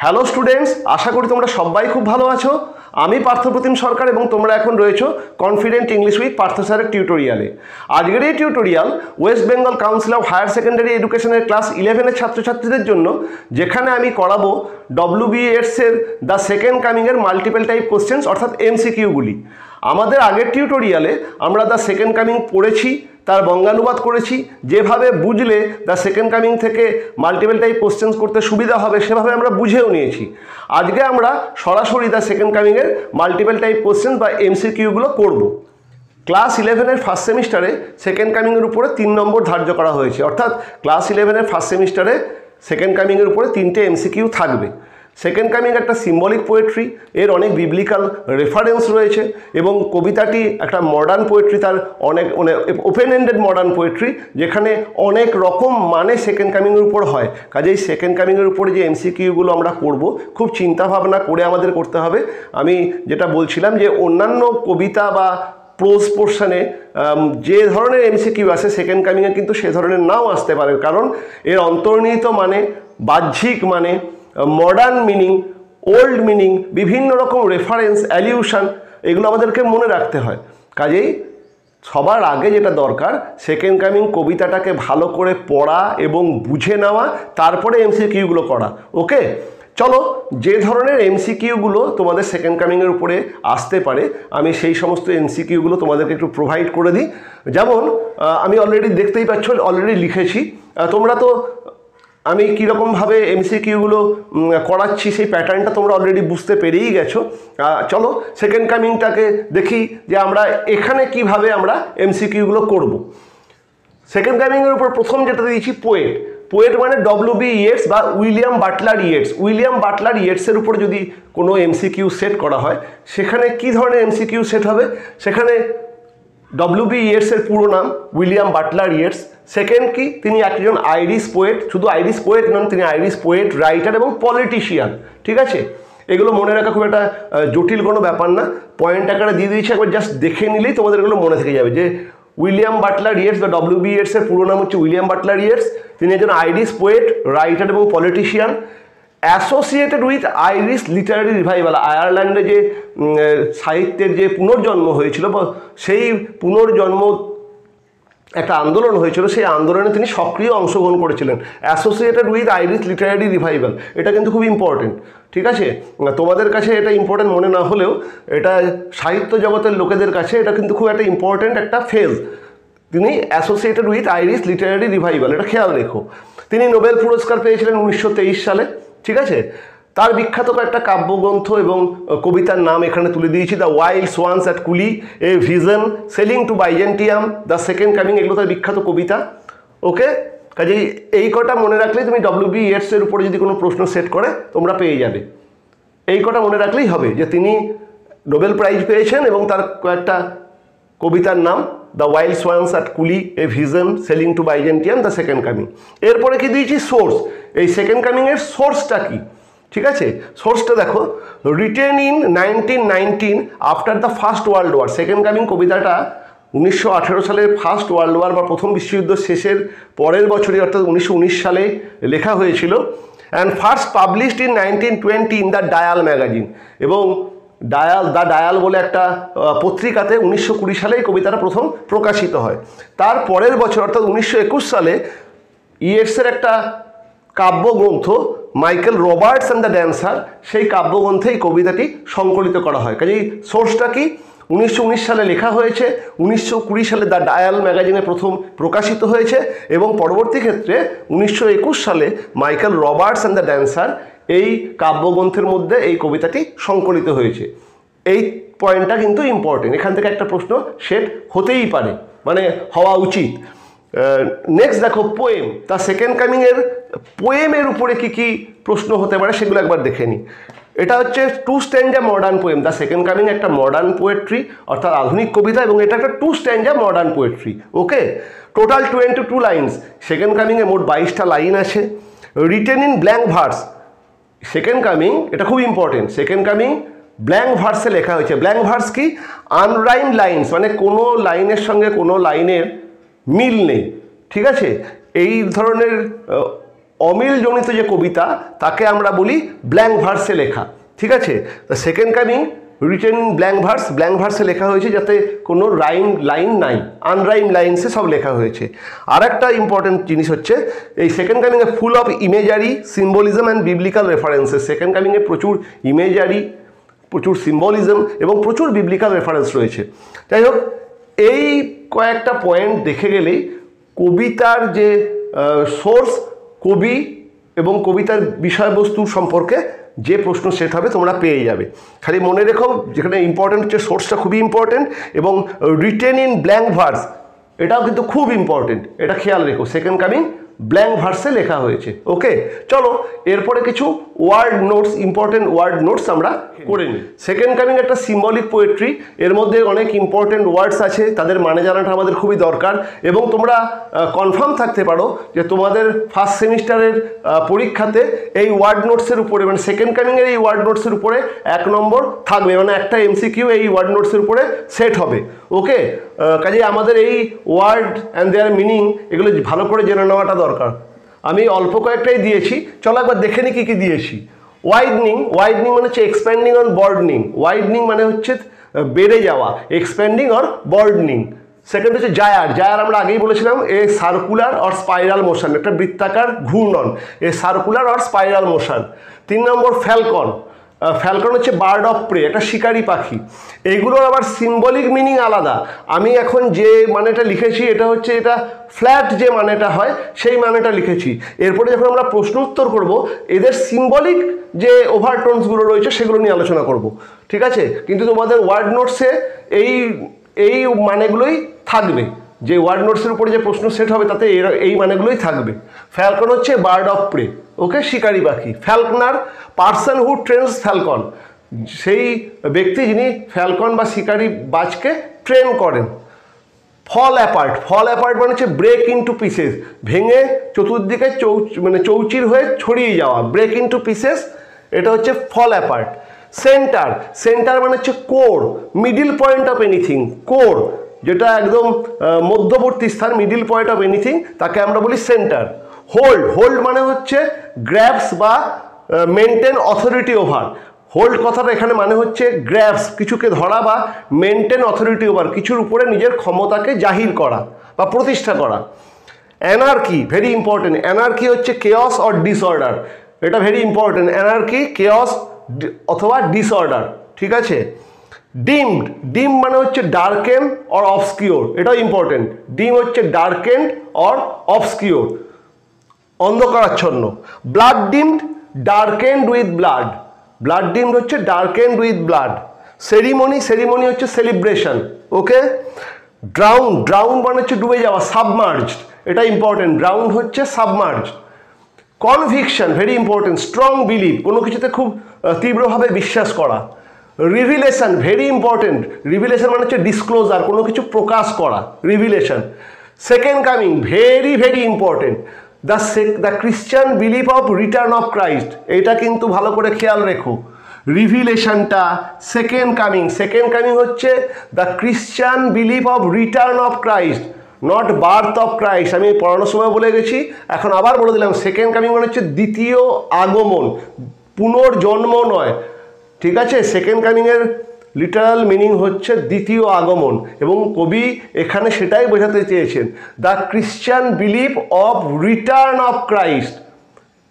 Hello students, আশা করি তোমরা সবাই খুব ভালো আছো। আমি পার্থপ্রতিম সরকার এবং তোমরা এখন রয়েছো কনফিডেন্ট ইংলিশ উইথ পার্থ স্যারের টিউটোরিয়ালে। আজকের এই tutorial West Bengal Council of Higher Secondary এডুকেশনের ক্লাস 11-এর ছাত্রছাত্রীদের জন্য, যেখানে আমি করাবো WBEDসের দ্য সেকেন্ড কামিংয়ের মাল্টিপল টাইপ কোশ্চেন্স অর্থাৎ MCQগুলি। আমাদের আগের টিউটোরিয়ালে আমরা দ্য সেকেন্ড কামিং পড়েছি, তার বঙ্গানুবাদ করেছি, যেভাবে বুঝলে দ্য সেকেন্ড কামিং থেকে মাল্টিপল টাইপ কোশ্চেন্স করতে সুবিধা হবে সেভাবে আমরা বুঝেও নিয়েছি। আজকে আমরা সরাসরি দ্য সেকেন্ড কামিংয়ের মাল্টিপল টাইপ কোশ্চেন্স বা MCQগুলো করব। ক্লাস 11-এর ফার্স্ট সেমিস্টারে সেকেন্ড কামিংয়ের উপরে 3 নম্বর ধার্য করা হয়েছে, অর্থাৎ ক্লাস 11-এর ফার্স্ট সেমিস্টারে সেকেন্ড কামিংয়ের উপরে 3টে MCQ থাকবে। সেকেন্ড কামিং একটা সিম্বলিক পোয়েট্রি, এর অনেক বিবলিক্যাল রেফারেন্স রয়েছে এবং কবিতাটি একটা মডার্ন পোয়েট্রি, তার অনেক ওপেন এন্ডেড মডার্ন পোয়েট্রি, যেখানে অনেক রকম মানে সেকেন্ড কামিংয়ের উপর হয়। কাজেই সেকেন্ড কামিংয়ের উপরে যে MCQগুলো আমরা করব খুব চিন্তা ভাবনা করে আমাদের করতে হবে। আমি যেটা বলছিলাম যে অন্যান্য কবিতা বা প্রোজ পোর্শনে যে ধরনের MCQ আসে সেকেন্ড কামিংয়ে কিন্তু সে ধরনের নাও আসতে পারে, কারণ এর অন্তর্নিহিত মানে, বাহ্যিক মানে, মডার্ন মিনিং, ওল্ড মিনিং, বিভিন্ন রকম রেফারেন্স, অ্যালিউশন, এগুলো আমাদেরকে মনে রাখতে হয়। কাজেই সবার আগে যেটা দরকার, সেকেন্ড কামিং কবিতাটাকে ভালো করে পড়া এবং বুঝে নেওয়া, তারপরে MCQগুলো করা। ওকে, চলো যে ধরনের MCQগুলো তোমাদের সেকেন্ড কামিংয়ের উপরে আসতে পারে আমি সেই সমস্ত MCQগুলো তোমাদেরকে একটু প্রোভাইড করে দিই। যেমন আমি অলরেডি দেখতেই পাচ্ছ, অলরেডি লিখেছি। তোমরা তো আমি কীরকমভাবে MCQগুলো করাচ্ছি সেই প্যাটার্নটা তোমরা অলরেডি বুঝতে পেরেই গেছো। চলো সেকেন্ড কামিংটাকে দেখি যে আমরা এখানে কিভাবে আমরা MCQগুলো করব। সেকেন্ড কামিংয়ের উপর প্রথম যেটা দিয়েছি পোয়েট। পোয়েট মানে WB ইয়েটস বা William Butler Yeats. William Butler ইয়েটসের উপর যদি কোনো MCQ সেট করা হয়, সেখানে কি ধরনের MCQ সেট হবে? সেখানে WB ইয়েটসের পুরো নাম উইলিয়াম বাটলার ইয়েটস। সেকেন্ড কি, তিনি একজন আইরিশ পোয়েট, শুধু আইরিশ পোয়েট নন, তিনি আইরিশ পোয়েট, রাইটার এবং পলিটিশিয়ান। ঠিক আছে, এগুলো মনে রাখা খুব একটা জটিল কোনো ব্যাপার না, পয়েন্ট আকারে দিয়ে দিয়েছি, একবার জাস্ট দেখে নিলেই তোমাদের এগুলো মনে থেকে যাবে যে উইলিয়াম বাটলার ইয়েটস বা WB ইয়েটসের পুরো নাম হচ্ছে উইলিয়াম বাটলার ইয়েটস। তিনি একজন আইরিশ পোয়েট, রাইটার এবং politician, associated with Irish Literary revival. আয়ারল্যান্ডে যে সাহিত্যের যে পুনর্জন্ম হয়েছিল বা সেই পুনর্জন্ম একটা আন্দোলন হয়েছিল, সেই আন্দোলনে তিনি সক্রিয় অংশগ্রহণ করেছিলেন। Associated with Irish Literary revival, এটা কিন্তু খুব ইম্পর্টেন্ট। ঠিক আছে, তোমাদের কাছে এটা ইম্পর্টেন্ট মনে না হলেও এটা সাহিত্য জগতের লোকেদের কাছে এটা কিন্তু খুব একটা ইম্পর্টেন্ট একটা ফেজ। তিনি associated with Irish Literary revival, এটা খেয়াল রেখো। তিনি নোবেল পুরস্কার পেয়েছিলেন 1923 সালে। ঠিক আছে, তার বিখ্যাত একটা কাব্যগ্রন্থ এবং কবিতার নাম এখানে তুলে দিয়েছি, the wild swans at Coole, a vision, sailing to Byzantium, the second coming, এগুলো তার বিখ্যাত কবিতা। ওকে, কাজেই এই কটা মনে রাখলেই তুমি WB ইয়েটসের উপরে যদি কোনো প্রশ্ন সেট করে তোমরা পেয়ে যাবে। এই কটা মনে রাখলেই হবে যে তিনি নোবেল প্রাইজ পেয়েছেন এবং তার কয়েকটা কবিতার নাম the wild swans at Coole, a vision, sailing to Byzantium, the second coming. এরপরে কি দিয়েছি? সোর্স। এই সেকেন্ড কামিংয়ের সোর্সটা কি? ঠিক আছে, সোর্সটা দেখো, written in 1919 after the first world war. Second coming কবিতাটা 1918 সালের ফার্স্ট ওয়ার্ল্ড ওয়ার বা প্রথম বিশ্বযুদ্ধ শেষের পরের বছরই অর্থাৎ 1919 সালে লেখা হয়েছিল। And first published in 1920 in the dial magazine, এবং দ্য ডায়াল বলে একটা পত্রিকাতে 1920 সালে এই কবিতাটা প্রথম প্রকাশিত হয়। তার পরের বছর অর্থাৎ 1921 সালে ইয়েটসের একটা কাব্যগ্রন্থ Michael Roberts and the dancer, সেই কাব্যগ্রন্থে এই কবিতাটি সংকলিত করা হয়। কাজেই সোর্সটা কি? 1919 সালে লেখা হয়েছে, 1920 সালে দ্য ডায়াল ম্যাগাজিনে প্রথম প্রকাশিত হয়েছে এবং পরবর্তী ক্ষেত্রে 1921 সালে Michael Roberts and the dancer এই কাব্যগ্রন্থের মধ্যে এই কবিতাটি সংকলিত হয়েছে। এই পয়েন্টটা কিন্তু ইম্পর্টেন্ট, এখান থেকে একটা প্রশ্ন সেট হতেই পারে, মানে হওয়া উচিত। নেক্সট দেখো পোয়েম। তা সেকেন্ড কামিংয়ের পোয়েমের উপরে কি কি প্রশ্ন হতে পারে সেগুলো একবার দেখে নিই। এটা হচ্ছে 2 স্ট্যান্ডা modern poem. The second coming একটা মডার্ন পোয়েট্রি অর্থাৎ আধুনিক কবিতা এবং এটা একটা 2 স্ট্যান্ডা মডার্ন পোয়েট্রি। ওকে, টোটাল 22 লাইন্স। সেকেন্ড কামিংয়ে মোট 22টা লাইন আছে। Written in blank verse. Second coming এটা খুব ইম্পর্টেন্ট, সেকেন্ড কামিং ব্ল্যাঙ্ক ভার্সে লেখা হয়েছে। ব্ল্যাঙ্ক ভার্স কি? আনরাইম লাইন্স, মানে কোনো লাইনের সঙ্গে কোনো লাইনের মিল নেই। ঠিক আছে, এই ধরনের অমিলজনিত যে কবিতা তাকে আমরা বলি ব্ল্যাঙ্ক ভার্সে লেখা। ঠিক আছে, the second coming written blank ভার্সে লেখা হয়েছে, যাতে কোনো লাইন নাই, আনরাইম লাইনসে সব লেখা হয়েছে। আর একটা ইম্পর্টেন্ট জিনিস হচ্ছে এই সেকেন্ড কামিংয়ে full of imagery, symbolism and biblical references. Second কামিংয়ে প্রচুর ইমেজারি, প্রচুর সিম্বলিজম এবং প্রচুর বিবলিক্যাল রেফারেন্স রয়েছে। যাই হোক, এই কয়েকটা পয়েন্ট দেখে গেলেই কবিতার যে সোর্স, কবি এবং কবিতার বিষয়বস্তু সম্পর্কে যে প্রশ্ন সেট হবে তোমরা পেয়ে যাবে। খালি মনে রেখো, যেখানে ইম্পর্টেন্ট হচ্ছে সোর্সটা খুবই ইম্পর্টেন্ট, এবং রিটেন ইন ব্ল্যাঙ্ক ভার্স এটাও কিন্তু খুব ইম্পর্টেন্ট, এটা খেয়াল রেখো। সেকেন্ড কামিং ব্ল্যাঙ্ক ভার্সে লেখা হয়েছে। ওকে, চলো এরপরে কিছু word notes, important word notes আমরা করে নিই। সেকেন্ড কামিং একটা সিম্বলিক পোয়েট্রি, এর মধ্যে অনেক ইম্পর্টেন্ট ওয়ার্ডস আছে, তাদের মানে জানাটা আমাদের খুবই দরকার। এবং তোমরা কনফার্ম থাকতে পারো যে তোমাদের ফার্স্ট সেমিস্টারের পরীক্ষাতে এই ওয়ার্ড নোটসের উপরে, মানে সেকেন্ড কামিংয়ের এই ওয়ার্ড নোটসের উপরে 1 নম্বর থাকবে, মানে একটা এমসিকিউ এই ওয়ার্ড নোটসের উপরে সেট হবে। ওকে, কাজে আমাদের এই ওয়ার্ড অ্যান্ড দেয়ার মিনিং এগুলো ভালো করে জেনে নেওয়াটা দরকার। আমি অল্প কয়েকটাই দিয়েছি, চলো একবার দেখে নিই কী কী দিয়েছি। ওয়াইডনিং মানে হচ্ছে এক্সপ্যান্ডিং অর বর্ডনিং। ওয়াইডনিং মানে হচ্ছে বেড়ে যাওয়া, এক্সপ্যান্ডিং অর বর্ডনিং। সেকেন্ড হচ্ছে জায়ার আমরা আগেই বলেছিলাম, এ সার্কুলার অর স্পাইরাল মোশন, একটা বৃত্তাকার ঘূর্ণন, এ circular or spiral motion. 3 number Falcon হচ্ছে বার্ড অফ প্রে, একটা শিকারি পাখি। এইগুলোর আবার সিম্বলিক মিনিং আলাদা। আমি এখন যে মানেটা লিখেছি এটা হচ্ছে, এটা ফ্ল্যাট যে মানেটা হয় সেই মানেটা লিখেছি। এরপরে যখন আমরা প্রশ্ন উত্তর করব, এদের সিম্বলিক যে ওভারটোনসগুলো রয়েছে সেগুলো নিয়ে আলোচনা করব। ঠিক আছে, কিন্তু তোমাদের ওয়ার্ড নোটসে এই মানেগুলোই থাকবে, যে ওয়ার্ড নোটসের উপরে যে প্রশ্ন সেট হবে তাতে এই মানেগুলোই থাকবে। ফ্যালকন হচ্ছে বার্ড অফ প্রে, ওকে, শিকারি পাখি। ফ্যালকনার, পার্সন হু ট্রেনস ফ্যালকন, সেই ব্যক্তি যিনি ফ্যালকন বা শিকারি বাজকে ট্রেন করেন। ফল অ্যাপার্ট মানে হচ্ছে ব্রেক ইনটু পিসেস, ভেঙে চতুর্দিকে চৌচির হয়ে ছড়িয়ে যাওয়া, ব্রেক ইনটু পিসেস, এটা হচ্ছে ফল অ্যাপার্ট। সেন্টার মানে হচ্ছে core, middle point of anything, core যেটা একদম মধ্যবর্তী স্থান, মিডিল পয়েন্ট অফ এনিথিং, তাকে আমরা বলি সেন্টার। হোল্ড মানে হচ্ছে গ্র্যাবস বা মেনটেন অথরিটি ওভার। হোল্ড কথাটা এখানে মানে হচ্ছে গ্র্যাবস, কিছুকে ধরা, বা মেনটেন অথরিটি ওভার, কিছুর উপরে নিজের ক্ষমতাকে জাহির করা বা প্রতিষ্ঠা করা। Anarchy, very important. অ্যানার্কি হচ্ছে কেয়স অর ডিসঅর্ডার, এটা ভেরি ইম্পর্টেন্ট। অ্যানার্কি, কেয়স অথবা ডিসঅর্ডার। ঠিক আছে। ডিম মানে হচ্ছে ডার্কেন অর অবস্কিওর, এটাও ইম্পর্টেন্ট। ডিম হচ্ছে ডার্কেন অর অবস্কিওর, অন্ধকারাচ্ছন্ন। Blood dimmed, darkened with blood, blood dimmed হচ্ছে ডার্কেন্ড উইথ ব্লাড। সেরিমনি হচ্ছে সেলিব্রেশন। ওকে। ড্রাউন মানে হচ্ছে ডুবে যাওয়া, সাবমার্জড, এটা ইম্পর্টেন্ট। ড্রাউন হচ্ছে submerged. Conviction, very important, strong belief, কোনো কিছুতে খুব তীব্রভাবে বিশ্বাস করা। Revelation, very important. রিভিলেশন মানে হচ্ছে ডিসক্লোজার, কোনো কিছু প্রকাশ করা, revelation. Second coming, very very important. The Christian belief of return of Christ, এইটা কিন্তু ভালো করে খেয়াল রেখো। রিভিলেশনটা সেকেন্ড কামিং হচ্ছে the Christian belief of return of Christ, not birth of Christ. আমি পড়ানোর সময় বলে গেছি, এখন আবার বলে দিলাম। সেকেন্ড কামিং মানে হচ্ছে দ্বিতীয় আগমন, পুনর্জন্ম নয়। ঠিক আছে, সেকেন্ড কামিংয়ের লিটারাল মিনিং হচ্ছে দ্বিতীয় আগমন, এবং কবি এখানে সেটাই বোঝাতে চেয়েছেন, the Christian belief of return of Christ.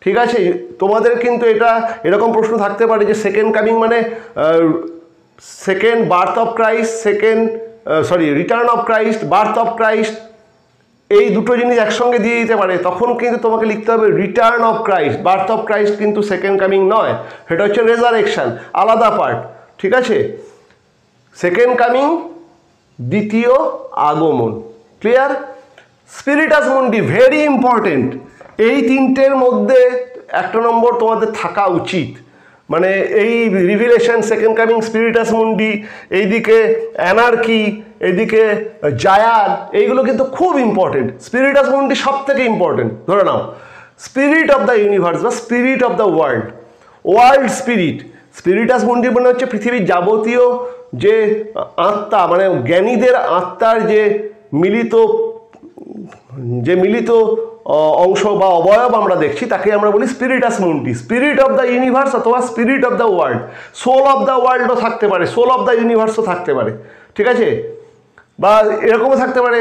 ঠিক আছে, তোমাদের কিন্তু এটা এরকম প্রশ্ন থাকতে পারে যে সেকেন্ড কামিং মানে second birth of Christ, return of Christ, birth of Christ, এই দুটো জিনিস একসঙ্গে দিয়ে দিতে পারে। তখন কিন্তু তোমাকে লিখতে হবে return of Christ. Birth of Christ কিন্তু সেকেন্ড কামিং নয়, সেটা হচ্ছে রেজারেকশন, আলাদা পার্ট। ঠিক আছে, সেকেন্ড কামিং দ্বিতীয় আগমন। ক্লিয়ার? স্পিরিটাস মুন্ডি, ভেরি ইম্পর্টেন্ট। এই তিনটের মধ্যে একটা নম্বর তোমাদের থাকা উচিত। মানে এই রিভিলেশন, সেকেন্ড কামিং, স্পিরিটাস মুন্ডি, এইদিকে অ্যানার্কি, এইদিকে জায়ার, এইগুলো কিন্তু খুব ইম্পর্টেন্ট। স্পিরিটাস মুন্ডি সব থেকে ইম্পর্টেন্ট। ধরে নাও, স্পিরিট অফ দ্য ইউনিভার্স বা spirit of the world spirit. স্পিরিটাস মুন্ডি মানে হচ্ছে পৃথিবীর যাবতীয় যে আত্মা, মানে জ্ঞানীদের আত্মার যে মিলিত অংশ বা অবয়ব আমরা দেখছি তাকে আমরা বলি spiritus mundi, spirit of the universe অথবা spirit of the world, soul of the ওয়ার্ল্ডও থাকতে পারে, সোল অফ দ্য ইউনিভার্সও থাকতে পারে, ঠিক আছে, বা এরকমও থাকতে পারে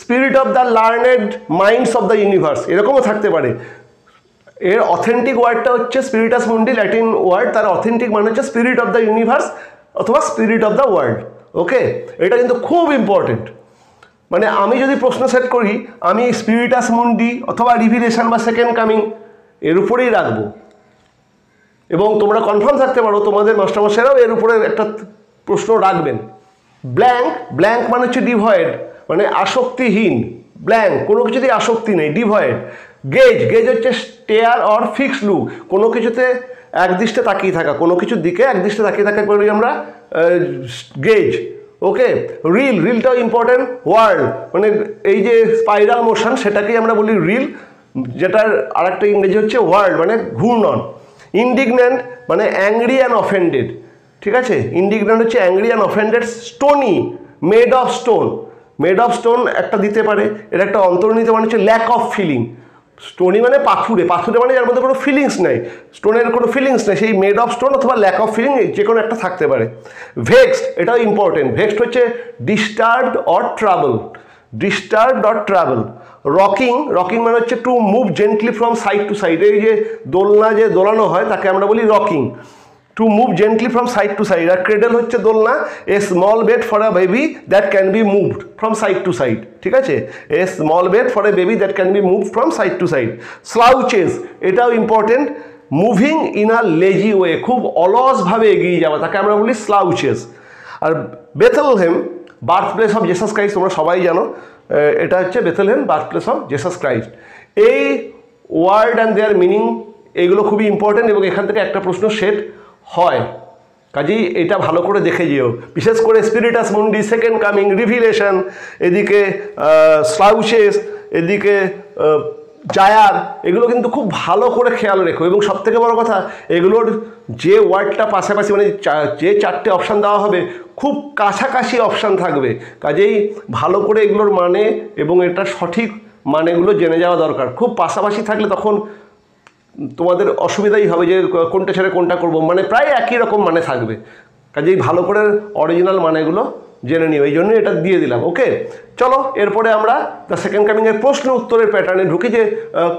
spirit of the learned minds of the universe, এরকমও থাকতে পারে। এর অথেন্টিক ওয়ার্ডটা হচ্ছে স্পিরিটাস মুন্ডি, ল্যাটিন ওয়ার্ড, তার অথেন্টিক মানে হচ্ছে স্পিরিট অফ দ্য ইউনিভার্স অথবা স্পিরিট অফ দ্য ওয়ার্ল্ড। ওকে, এটা কিন্তু খুব ইম্পর্টেন্ট। মানে আমি যদি প্রশ্ন সেট করি, আমি স্পিরিটাস মুন্ডি অথবা রিভিলেশন বা সেকেন্ড কামিং এর উপরেই রাখবো, এবং তোমরা কনফার্ম থাকতে পারো তোমাদের মাস্টারমশাইরাও এর উপরে একটা প্রশ্ন রাখবেন। ব্ল্যাঙ্ক, ব্ল্যাঙ্ক মানে হচ্ছে ডিভয়েড, মানে আসক্তিহীন, ব্ল্যাঙ্ক কোনো কিছুতেই আসক্তি নেই, ডিভয়েড। গেজ, গেজ হচ্ছে স্টেয়ার অর ফিক্স লুক, কোনো কিছুতে একদৃষ্টে তাকিয়ে থাকা, কোনো কিছুর দিকে একদৃষ্টে তাকিয়ে থাকা বলি আমরা গেজ। ওকে, রিল, রিলটাও ইম্পর্টেন্ট ওয়ার্ড, মানে এই যে স্পাইরাল মোশন সেটাকেই আমরা বলি রিল, যেটার আরেকটা ইংরেজি হচ্ছে ওয়ার্ড মানে ঘূর্ণন। ইন্ডিগন্যান্ট মানে অ্যাংরি অ্যান্ড অফেন্ডেড, ঠিক আছে, ইন্ডিগন্যান্ট হচ্ছে angry and offended. Stony, made of stone, made of stone একটা দিতে পারে, এর একটা অন্তর্নিহিত মানে হচ্ছে ল্যাক অফ ফিলিং। স্টোনি মানে পাথুরে, পাথুরে মানে যার মধ্যে কোনো ফিলিংস নেই, স্টোনের কোনো ফিলিংস নেই, সেই মেড অফ স্টোন অথবা ল্যাক অফ ফিলিং যে কোনো একটা থাকতে পারে। ভেক্সড, এটাও ইম্পর্টেন্ট, ভেক্সড হচ্ছে disturbed or trouble, disturbed or trouble. Rocking, rocking মানে হচ্ছে to move gently from side to side, এই যে দোলনা যে দোলানো হয় তাকে আমরা বলি rocking, to move gently from side to side. আর ক্রেডল হচ্ছে দোলনা, a small bed for a baby that can be moved from side to side, ঠিক আছে, a small bed for a baby that can be moved from side to side. Slouches, এটাও important, moving in a lazy way, খুব অলসভাবে এগিয়ে যাওয়া, তাকে আমরা বলি স্লাউচেস। আর Bethlehem, birth place of Jesus Christ, তোমরা সবাই জানো এটা হচ্ছে Bethlehem, birth place of Jesus Christ. এই ওয়ার্ড অ্যান্ড দেয়ার মিনিং এগুলো খুবই ইম্পর্টেন্ট, এবং এখান থেকে একটা প্রশ্ন সেট হয়, কাজেই এটা ভালো করে দেখে যেও। বিশেষ করে স্পিরিটাস মুন্ডি, সেকেন্ড কামিং, রিভিলেশন, এদিকে স্লাউচেস, এদিকে জায়ার, এগুলো কিন্তু খুব ভালো করে খেয়াল রেখো। এবং সবথেকে বড় কথা, এগুলোর যে ওয়ার্ডটা পাশাপাশি মানে যে চারটে অপশান দেওয়া হবে খুব কাছাকাছি অপশান থাকবে, কাজেই ভালো করে এগুলোর মানে এবং এটা সঠিক মানেগুলো জেনে যাওয়া দরকার। খুব পাশাপাশি থাকলে তখন তোমাদের অসুবিধাই হবে যে কোনটা ছেড়ে কোনটা করবো, মানে প্রায় একই রকম মানে থাকবে, কাজেই ভালো করে অরিজিনাল মানেগুলো জেনে নিও, এই জন্য এটা দিয়ে দিলাম। ওকে, চলো এরপরে আমরা দ্য সেকেন্ড কামিংয়ের প্রশ্ন উত্তরের প্যাটার্নে ঢুকি, যে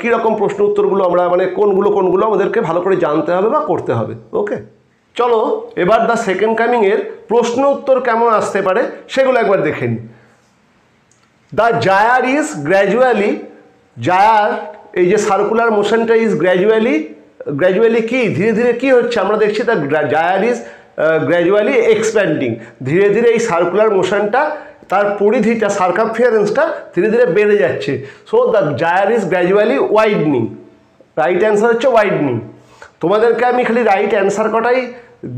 কীরকম প্রশ্ন উত্তরগুলো আমরা মানে কোনগুলো আমাদেরকে ভালো করে জানতে হবে বা করতে হবে। ওকে, চলো এবার দ্য সেকেন্ড কামিংয়ের প্রশ্ন উত্তর কেমন আসতে পারে সেগুলো একবার দেখে নিই। দ্য জায়ার ইজ গ্র্যাজুয়ালি, জায়ার এই যে সার্কুলার মোশনটা ইজ গ্র্যাজুয়ালি কি ধীরে ধীরে কি হচ্ছে আমরা দেখছি, the gyre is gradually expanding, ধীরে ধীরে এই সার্কুলার মোশনটা তার পরিধিটা সার্কামফারেন্সটা ধীরে ধীরে বেড়ে যাচ্ছে। So the gyre is gradually widening, right answer হচ্ছে ওয়াইডনিং। তোমাদেরকে আমি খালি রাইট অ্যান্সার কটাই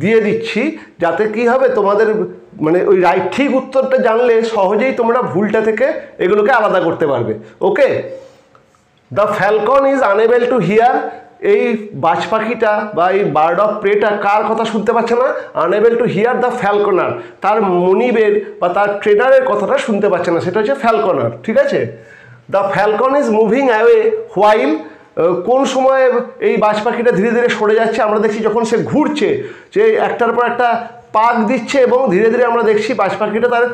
দিয়ে দিচ্ছি, যাতে কি হবে তোমাদের মানে ওই রাইট ঠিক উত্তরটা জানলে সহজেই তোমরা ভুলটা থেকে এগুলোকে আলাদা করতে পারবে। Okay, the falcon is unable to hear, এই বাজ পাখিটা বা এই বার্ড অফ প্রেটা কার কথা শুনতে পাচ্ছে না? আনএবল টু হিয়ার দ্য ফ্যালকনার, তার মনিবের বা তার ট্রেনারের কথাটা শুনতে পাচ্ছে না, সেটা হচ্ছে ফ্যালকনার, ঠিক আছে। The falcon is moving away while, কোন সময় এই বাজ পাখিটা ধীরে ধীরে সরে যাচ্ছে আমরা দেখছি, যখন সে ঘুরছে, যে একটার পর একটা পাক দিচ্ছে এবং ধীরে ধীরে আমরা দেখছি বাজ পাখিটা তার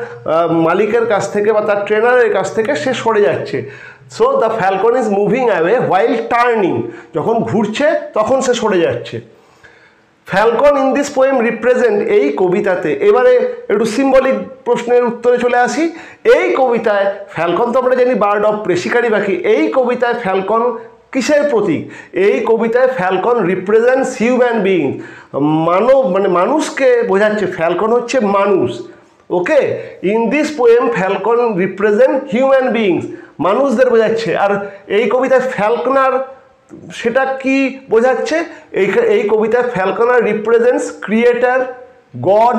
মালিকের কাছ থেকে বা তার ট্রেনারের কাছ থেকে সে সরে যাচ্ছে। So the falcon is moving away while turning, যখন ঘুরছে তখন সে সরে যাচ্ছে। Falcon in this poem represent, এই কবিতাতে, এবারে একটু সিম্বলিক প্রশ্নের উত্তরে চলে আসি। এই কবিতায় ফ্যালকন তো আমরা জানি বার্ড অফ প্রে, শিকারি পাখি, এই কবিতায় ফ্যালকন কিসের প্রতীক? এই কবিতায় ফ্যালকন রিপ্রেজেন্টস হিউম্যান বিইংস, মানব মানে মানুষকে বোঝাচ্ছে, ফ্যালকন হচ্ছে মানুষ। Okay, in this poem falcon represent human beings, মানুষদের বোঝাচ্ছে। আর এই কবিতায় ফ্যালকনার সেটা কি বোঝাচ্ছে? এই কবিতায় ফ্যালকনার represents creator, god,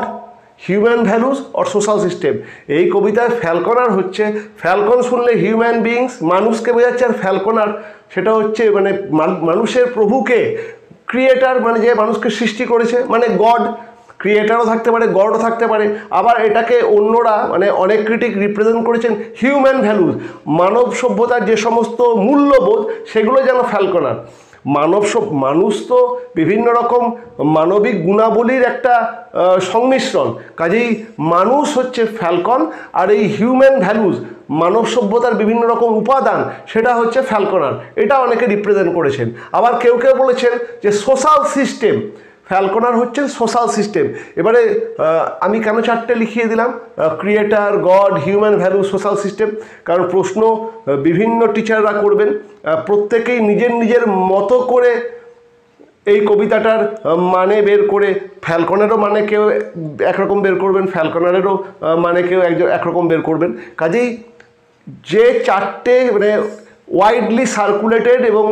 human values or social system. এই কবিতায় ফ্যালকনার হচ্ছে, ফ্যালকন শুনলে হিউম্যান বিইংস মানুষকে বোঝাচ্ছে, আর ফ্যালকনার সেটা হচ্ছে মানে মানুষের প্রভুকে, ক্রিয়েটার মানে যে মানুষকে সৃষ্টি করেছে মানে গড, ক্রিয়েটারও থাকতে পারে, গডও থাকতে পারে। আবার এটাকে অন্যরা মানে অনেক ক্রিটিক রিপ্রেজেন্ট করেছেন হিউম্যান ভ্যালুজ, মানব সভ্যতার যে সমস্ত মূল্যবোধ সেগুলো যেন ফ্যালকনার। মানুষ তো বিভিন্ন রকম মানবিক গুণাবলীর একটা সংমিশ্রণ, কাজেই মানুষ হচ্ছে ফ্যালকন, আর এই হিউম্যান ভ্যালুজ মানব সভ্যতার বিভিন্ন রকম উপাদান সেটা হচ্ছে ফ্যালকনার। এটা অনেকে রিপ্রেজেন্ট করেছেন। আবার কেউ কেউ বলেছেন যে সোশ্যাল সিস্টেম, ফ্যালকনার হচ্ছে সোশ্যাল সিস্টেম। এবারে আমি কেন চারটে লিখিয়ে দিলাম, creator, god, human value, social system, কারণ প্রশ্ন বিভিন্ন টিচাররা করবেন, প্রত্যেকেই নিজের নিজের মতো করে এই কবিতাটার মানে বের করে, ফ্যালকনেরও মানে কেউ একরকম বের করবেন, ফ্যালকনারেরও মানে কেউ একরকম বের করবেন। কাজেই যে চারটে মানে ওয়াইডলি সার্কুলেটেড এবং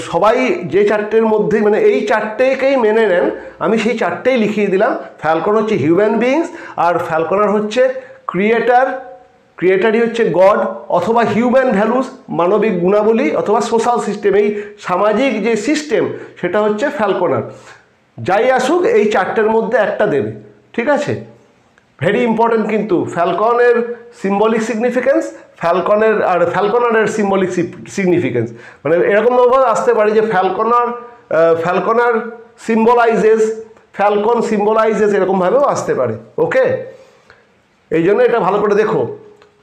সবাই যে চারটের মধ্যে মানে এই চারটেকেই মেনে নেন, আমি সেই চারটেই লিখিয়ে দিলাম। ফ্যালকন হচ্ছে হিউম্যান বিইংস, আর ফ্যালকনার হচ্ছে ক্রিয়েটারই হচ্ছে গড, অথবা হিউম্যান ভ্যালুস মানবিক গুণাবলী, অথবা সোশ্যাল সিস্টেম এই সামাজিক যে সিস্টেম সেটা হচ্ছে ফ্যালকনার। যাই আসুক এই চারটের মধ্যে একটা দেবে, ঠিক আছে? ভেরি ইম্পর্টেন্ট কিন্তু ফ্যালকনের সিম্বলিক সিগনিফিকেন্স, ফ্যালকনারের সিম্বলিক সিগনিফিকেন্স, মানে এরকমভাবে আসতে পারে যে ফ্যালকনার ফ্যালকন সিম্বলাইজেস, এরকমভাবেও আসতে পারে। ওকে, এই জন্য এটা ভালো করে দেখো।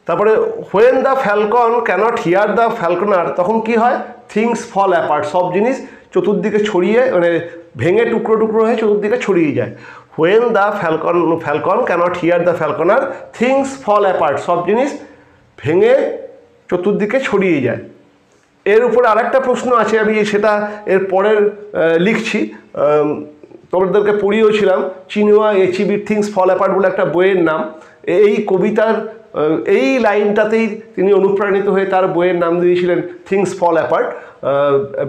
তারপরে when the falcon cannot hear the falconer, তখন কি হয়? থিংস ফল অ্যাপার্ট, সব জিনিস চতুর্দিকে ছড়িয়ে মানে ভেঙে টুকরো টুকরো হয়ে চতুর্দিকে ছড়িয়ে যায়। When the falcon cannot hear the falconer, things fall apart, সব জিনিস ভেঙে চতুর্দিকে ছড়িয়ে যায়। এর উপরে আরেকটা প্রশ্ন আছে, আমি সেটা এর পরের লিখছি, তোমাদেরকে পড়িয়েওছিলাম। চিনুয়া এচিবির থিংস ফল অ্যাপার্ট বলে একটা বইয়ের নাম। এই কবিতার এই লাইনটাতেই তিনি অনুপ্রাণিত হয়ে তার বইয়ের নাম দিয়েছিলেন থিংস ফল অ্যাপার্ট,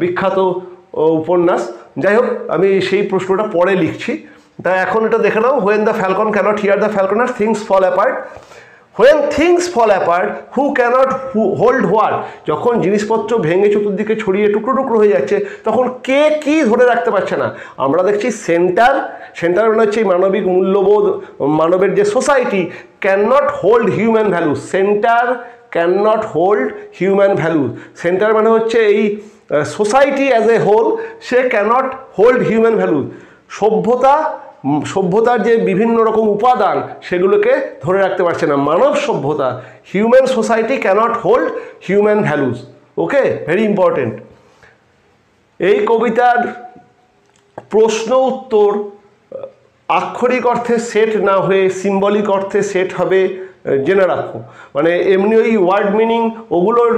বিখ্যাত উপন্যাস। যাই হোক, আমি সেই প্রশ্নটা পরে লিখছি, তাই এখন এটা দেখে নাও। When the falcon cannot hear the falconer, things fall apart. When things fall apart who cannot hold what, যখন জিনিসপত্র ভেঙে চতুর্দিকে ছড়িয়ে টুকরো টুকরো হয়ে যাচ্ছে, তখন কে কি ধরে রাখতে পারছে না। আমরা দেখছি সেন্টার মানে হচ্ছে মানবিক মূল্যবোধ, মানবের যে society, can not hold human values. Centre can not hold human values. Centre মানে হচ্ছে এই সোসাইটি অ্যাজ এ হোল, সে ক্যানট হোল্ড হিউম্যান ভ্যালুস। সভ্যতার যে বিভিন্ন রকম উপাদান সেগুলোকে ধরে রাখতে পারছে না মানব সভ্যতা। Human society cannot hold human values. Okay, very important. এই কবিতার প্রশ্ন উত্তর আক্ষরিক অর্থে সেট না হয়ে সিম্বলিক অর্থে সেট হবে, জেনে রাখো। মানে এমনি ওই ওয়ার্ড মিনিং ওগুলোর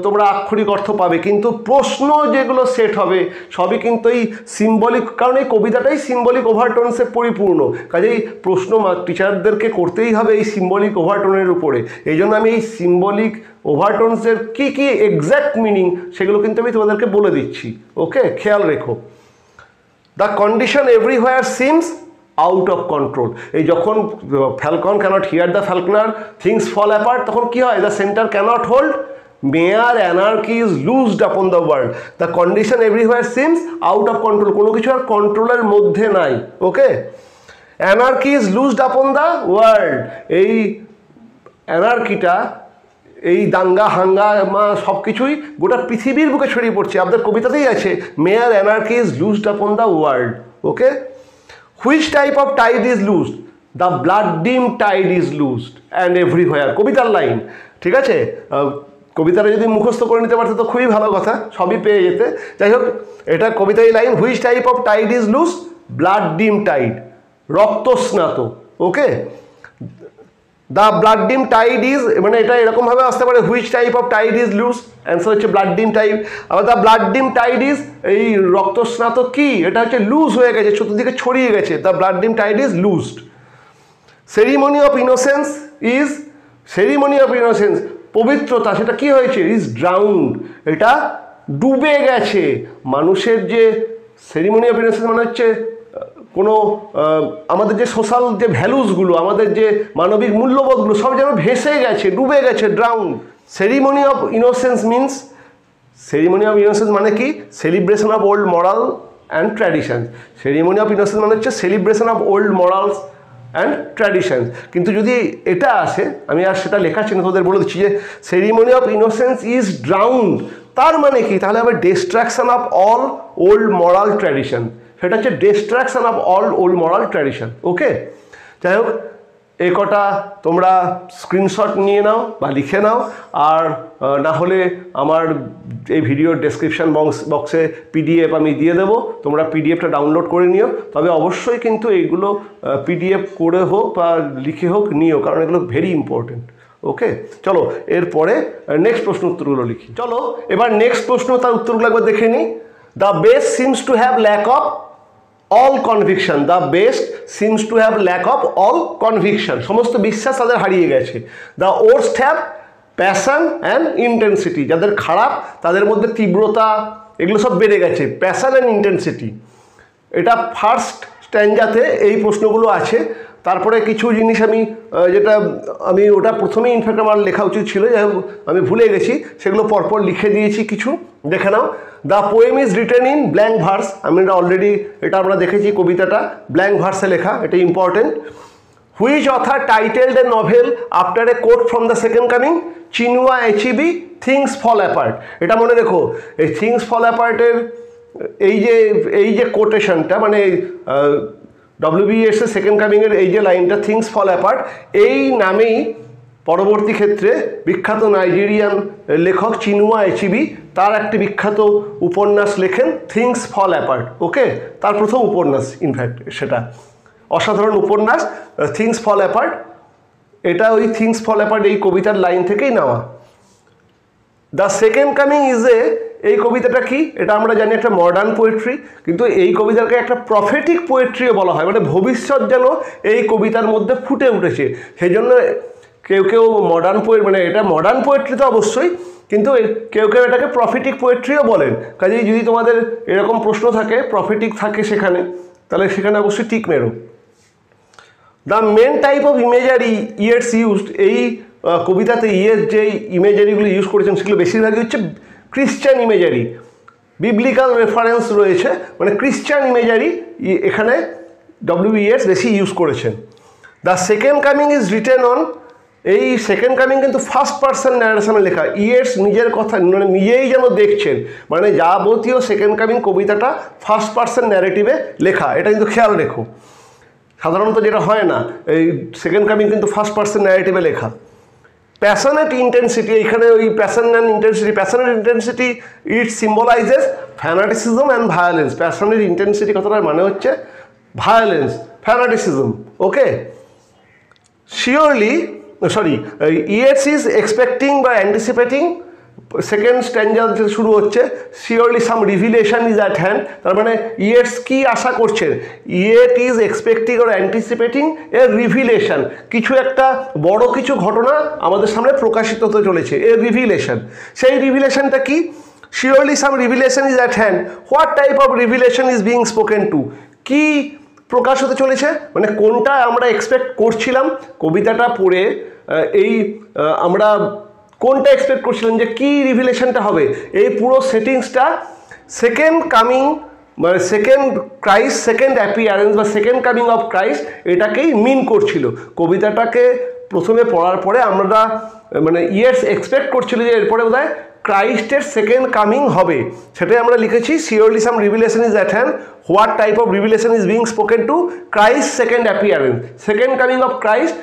তোমরা আক্ষরিক অর্থ পাবে, কিন্তু প্রশ্ন যেগুলো সেট হবে সবই কিন্তু এই সিম্বলিক, কারণ এই কবিতাটাই সিম্বলিক ওভারটোনসে পরিপূর্ণ। কাজেই প্রশ্ন টিচারদেরকে করতেই হবে এই সিম্বলিক ওভারটোনের উপরে। এই জন্য আমি এই সিম্বলিক ওভারটোনসের কী কী এক্স্যাক্ট মিনিং সেগুলো কিন্তু আমি তোমাদেরকে বলে দিচ্ছি। ওকে, খেয়াল রেখো। The condition everywhere seems out of control. এই যখন falcon cannot hear the falconer, things fall apart, তখন কি হয়? The centre cannot hold, mere anarchy is loosed upon the world. The condition everywhere seems out of control, কোনো কিছু আর কন্ট্রোলের মধ্যে নাই। ওকে, anarchy is loosed upon the world, এই অ্যানার্কিটা, এই দাঙ্গা হাঙ্গামা সব কিছুই গোটা পৃথিবীর বুকে ছড়িয়ে পড়ছে। আপনাদের কবিতাতেই আছে মেয়ার anarchy is loosed upon the world. Okay, which type of tide is loosed? The blood dim tide is loosed and everywhere. কবিতার লাইন, ঠিক আছে? কবিতাটা যদি মুখস্থ করে নিতে পারতো তো খুবই ভালো কথা, সবই পেয়ে যেতে। যাই হোক, এটা কবিতার line, which type of tide is loose? Blood dim tide, রক্তস্নাত। Okay, the blood dim tide is, মানে এটা এরকমভাবে আসতে পারে, which type of tide is loose, answer হচ্ছে ব্লাড ডিম টাইড। আবার the blood dim tide is, এই রক্তস্নাত কি, এটা হচ্ছে লুজ হয়ে গেছে, চতুর্দিকে ছড়িয়ে গেছে, the blood dim tide is loosed. Ceremony of innocence is, ceremony of innocence পবিত্রতা, সেটা কি হয়েছে? ইজ ড্রাউন্ড, এটা ডুবে গেছে। মানুষের যে সেরিমনি অফ ইনোসেন্স মানে হচ্ছে কোনো আমাদের যে সোশ্যাল যে ভ্যালুসগুলো, আমাদের যে মানবিক মূল্যবোধগুলো সব যেন ভেসে গেছে, ডুবে গেছে, drowned. Ceremony of innocence means, ceremony of innocence মানে কি? Celebration of old moral and traditions. Ceremony of innocence মানে হচ্ছে celebration of old morals and traditions. কিন্তু যদি এটা আসে, আমি আর সেটা লেখাচ্ছি না, তোদের বলে দিচ্ছি যে ceremony of innocence is drowned, তার মানে কি? তাহলে আবার destruction of all old moral tradition, সেটা হচ্ছে destruction of all old moral tradition. Okay, যাই হোক, এই কটা তোমরা স্ক্রিনশট নিয়ে নাও বা লিখে নাও, আর না হলে আমার এই ভিডিওর ডেসক্রিপশান বক্সে পিডিএফ আমি দিয়ে দেবো, তোমরা পিডিএফটা ডাউনলোড করে নিও। তবে অবশ্যই কিন্তু এইগুলো পিডিএফ করে হোক বা লিখে হোক নিও, কারণ এগুলো ভেরি ইম্পর্টেন্ট। ওকে, চলো এরপরে নেক্সট প্রশ্ন উত্তরগুলো লিখি। চলো এবার নেক্সট প্রশ্ন, তার উত্তরগুলো একবার দেখে নিই। The best seems to have lack of all conviction. The best seems to have lack of all conviction, সমস্ত বিশ্বাস তাদের হারিয়ে গেছে। The worst have passion and intensity, যাদের খারাপ তাদের মধ্যে তীব্রতা এগুলো সব বেড়ে গেছে, প্যাশন অ্যান্ড ইন্টেন্সিটি। এটা ফার্স্ট স্ট্যান্ডাতে এই প্রশ্নগুলো আছে। তারপরে কিছু জিনিস আমি ওটা প্রথমেই ইনফ্যাক্ট আমার লেখা উচিত ছিল, যাই হোক আমি ভুলে গেছি, সেগুলো পরপর লিখে দিয়েছি কিছু, দেখে নাও। The poem is written in blank verse, আমি এটা অলরেডি আমরা দেখেছি, কবিতাটা ব্ল্যাঙ্ক ভার্সে লেখা, এটা important. Which author titled a novel after a quote from the second coming, Chinua Achebe things fall apart. এটা মনে রেখো, এই থিংস ফল অ্যাপার্টের এই যে কোটেশনটা, মানে WBS এর সেকেন্ড কামিংয়ের এই যে লাইনটা থিংস ফল অ্যাপার্ট, এই নামেই পরবর্তী ক্ষেত্রে বিখ্যাত নাইজেরিয়ান লেখক চিনুয়া এচিবি তার একটি বিখ্যাত উপন্যাস লেখেন থিংস ফল অ্যাপার্ট। ওকে, তার প্রথম উপন্যাস, ইনফ্যাক্ট সেটা অসাধারণ উপন্যাস থিংস ফল অ্যাপার্ট। এটা ওই থিংস ফল অ্যাপার্ট এই কবিতার লাইন থেকেই নেওয়া। দ্য সেকেন্ড কামিং ইজ এই কবিতাটা কি? এটা আমরা জানি একটা মডার্ন পোয়েট্রি, কিন্তু এই কবিতাকে একটা প্রফেটিক পোয়েট্রিও বলা হয়, মানে ভবিষ্যৎ যেন এই কবিতার মধ্যে ফুটে উঠেছে। সেই জন্য কেউ মডার্ন মানে এটা মডার্ন পোয়েট্রি তো অবশ্যই, কিন্তু কেউ এটাকে প্রফেটিক পোয়েট্রিও বলেন। কাজেই যদি তোমাদের এরকম প্রশ্ন থাকে, প্রফেটিক থাকে সেখানে, তাহলে সেখানে অবশ্যই টিক মেরো। The main type of imagery Yeats used, এই কবিতাতে যে ইমেজারিগুলো ইউজ করেছেন সেগুলো বেশিরভাগই হচ্ছে ক্রিশ্চান ইমেজারি, বিবলিক্যাল রেফারেন্স রয়েছে, মানে ক্রিশ্চান ইমেজারি এখানে WBS বেশি ইউজ করেছেন। The second coming is written on, এই সেকেন্ড কামিং কিন্তু ফার্স্ট পার্সন ন্যারেশনে লেখা, ইয়েটস নিজের কথা মানে নিজেই যেন দেখছেন, মানে যাবতীয় সেকেন্ড কামিং কবিতাটা ফার্স্ট পার্সন ন্যারেটিভে লেখা, এটা কিন্তু খেয়াল রেখো। সাধারণত যেটা হয় না, এই সেকেন্ড কামিং কিন্তু ফার্স্ট পার্সন ন্যারেটিভে লেখা। প্যাশনেট ইন্টেন্সিটি, এখানে ওই passion and intensity, passionate intensity it symbolizes fanaticism and violence. Passionate intensity কথাটার মানে হচ্ছে violence, fanaticism. Okay, surely Yeats is expecting বা অ্যান্টিসিপেটিং, সেকেন্ড স্ট্যান্ডা শুরু হচ্ছে surely some revelation is at hand, তার মানে ইয়েটস কি আশা করছেন? Yeats is expecting or anticipating a revelation, কিছু একটা বড় কিছু ঘটনা আমাদের সামনে প্রকাশিত হতে চলেছে, এ রিভিলেশন। সেই রিভিলেশনটা কি? Surely some revelation is at hand. What type of revelation is being spoken to, কি প্রকাশ হতে চলেছে, মানে কোনটা আমরা এক্সপেক্ট করছিলাম কবিতাটা পড়ে, আমরা কোনটা এক্সপেক্ট করছিলেন যে কি রিভিলেশনটা হবে? এই পুরো সেটিংসটা সেকেন্ড কামিং মানে সেকেন্ড ক্রাইস্ট, সেকেন্ড অ্যাপিয়ারেন্স বা সেকেন্ড কামিং অফ ক্রাইস্ট, এটাকেই মিন করছিল। কবিতাটাকে প্রথমে পড়ার পরে আমরা মানে ইয়েটস এক্সপেক্ট করছিল যে এরপরে বোধহয় ক্রাইস্টের সেকেন্ড কামিং হবে, সেটাই আমরা লিখেছি surely some revelation is at hand. What type of revelation is being spoken to? Christ second appearance, second coming of Christ,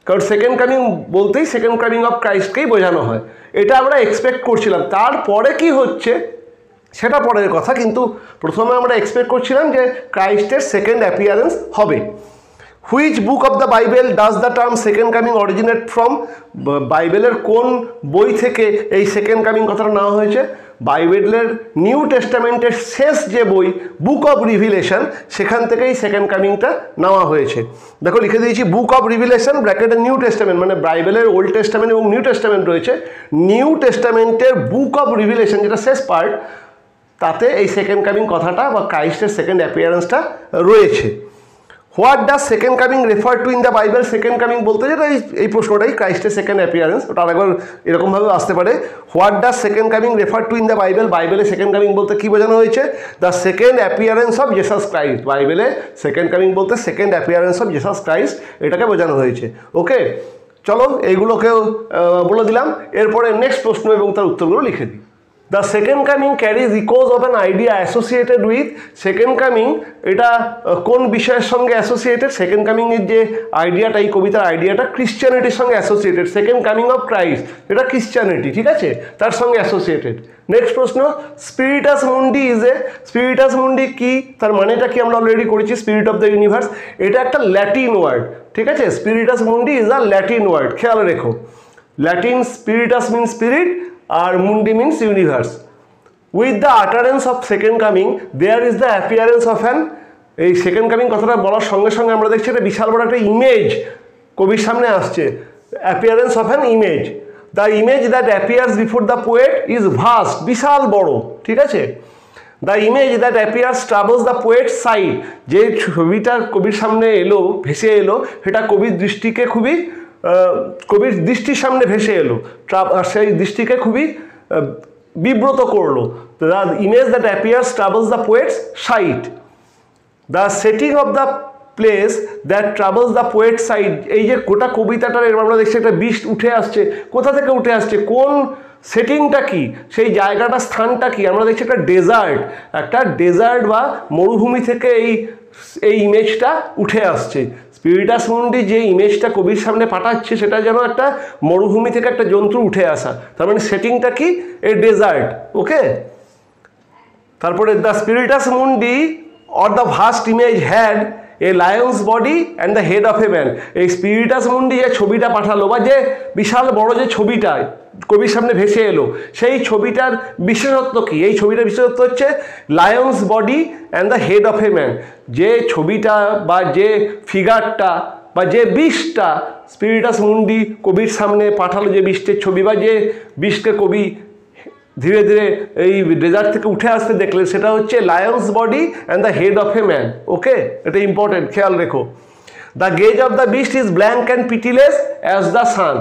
কারণ সেকেন্ড কামিং বলতেই সেকেন্ড কামিং অফ ক্রাইস্টকেই বোঝানো হয়। এটা আমরা এক্সপেক্ট করছিলাম, তারপরে কি হচ্ছে সেটা পরের কথা, কিন্তু প্রথমে আমরা এক্সপেক্ট করছিলাম যে ক্রাইস্টের সেকেন্ড অ্যাপিয়ারেন্স হবে। Which book of the Bible does the term second coming originate from? বাইবেলের কোন বই থেকে এই সেকেন্ড কামিং কথাটা নেওয়া হয়েছে? বাইবেলের নিউ টেস্টামেন্টের শেষ যে বই বুক অফ রিভিলেশন, সেখান থেকেই সেকেন্ড কামিংটা নেওয়া হয়েছে। দেখো লিখে দিয়েছি বুক অফ রিভিলেশন ব্র্যাকেটে নিউ টেস্টামেন্ট, মানে বাইবেলের ওল্ড টেস্টামেন্ট এবং নিউ টেস্টামেন্ট রয়েছে। নিউ টেস্টামেন্টের বুক অফ রিভিলেশন যেটা শেষ পার্ট, তাতে এই সেকেন্ড কামিং কথাটা বা ক্রাইস্টের সেকেন্ড অ্যাপিয়ারেন্সটা রয়েছে। What does second coming refer to in the Bible? Second coming বলতে যেটা এই প্রশ্নটাই, ক্রাইস্টের সেকেন্ড অ্যাপিয়ারেন্স, ওটা আরেকবার এরকমভাবে আসতে পারে। What does second coming refer to in the Bible? বাইবেলে সেকেন্ড কামিং বলতে কী বোঝানো হয়েছে? The second appearance of Jesus Christ. বাইবেলে সেকেন্ড কামিং বলতে second appearance of Jesus Christ এটাকে বোঝানো হয়েছে। ওকে, চলো এইগুলোকেও বলে দিলাম। এরপরে নেক্সট প্রশ্ন এবং তার উত্তরগুলো লিখে দিই। The second coming carries echoes of an idea associated with. Second coming এটা কোন বিষয়ের সঙ্গে অ্যাসোসিয়েটেড? সেকেন্ড কামিংয়ের যে আইডিয়াটা, এই কবিতার আইডিয়াটা ক্রিশ্চিয়ানিটির সঙ্গে associated. Second coming of Christ এটা ক্রিশ্চিয়ানিটি, ঠিক আছে, তার সঙ্গে অ্যাসোসিয়েটেড। নেক্সট প্রশ্ন, স্পিরিটাস মুন্ডি ইজ এ। স্পিরিটাস মুন্ডি কি, তার মানেটা কি আমরা অলরেডি করেছি, স্পিরিট অফ দ্য ইউনিভার্স। এটা একটা ল্যাটিন ওয়ার্ড, ঠিক আছে। স্পিরিটাস মুন্ডি ইজ আ ল্যাটিন ওয়ার্ড, খেয়াল রেখো। ল্যাটিন স্পিরিটাস মিন স্পিরিট আর মুন্ডি means universe. With the utterance of second coming there is the appearance of an. এই সেকেন্ড কামিং কথাটা বলার সঙ্গে সঙ্গে আমরা দেখছি একটা বিশাল বড় একটা ইমেজ কবির সামনে আসছে, appearance of an image. The image that appears before the poet is vast, বিশাল বড়, ঠিক আছে। The image that appears travels the poet side, যে ছবিটা কবির সামনে এলো, ভেসে এলো, সেটা কবির দৃষ্টিকে খুবই, কবির দৃষ্টির সামনে ভেসে এলো, সেই দৃষ্টিকে খুবই বিব্রত করলো। The image that appears travels the poet's sight. The setting of the place that travels the poet side. এই যে গোটা কবিতাটার আমরা দেখছি একটা বিস্ট উঠে আসছে, কোথা থেকে উঠে আসছে, কোন সেটিংটা কি, সেই জায়গাটা, স্থানটা কি? আমরা দেখছি একটা ডেজার্ট বা মরুভূমি থেকে এই ইমেজটা উঠে আসছে। স্পিরিটাস মুন্ডি যে ইমেজটা কবির সামনে পাঠাচ্ছে সেটা যেন একটা মরুভূমি থেকে একটা জন্তু উঠে আসা, তার মানে সেটিংটা কি, এই ডেজার্ট। ওকে, তারপরে দ্য স্পিরিটাস মুন্ডি or the vast image had a Lions body and the head of a man. এই স্পিরিটাস মুন্ডি যে ছবিটা পাঠালো বা যে বিশাল বড় যে ছবিটা কবির সামনে ভেসে এলো, সেই ছবিটার বিশেষত্ব কি? এই ছবিটার বিশেষত্ব হচ্ছে lion's body and the head of a man. যে ছবিটা বা যে ফিগারটা বা যে বিষ্টা স্পিরিটাস মুন্ডি কবির সামনে পাঠালো, যে বিষ্টের ছবি বা যে বিষ্টকে কবি ধীরে ধীরে এই ডেজার্ট থেকে উঠে আসতে দেখলেন, সেটা হচ্ছে lion's body and the head of a man. Okay, এটা ইম্পর্টেন্ট, খেয়াল রেখো। The gaze of the beast is blank and pitiless as the sun.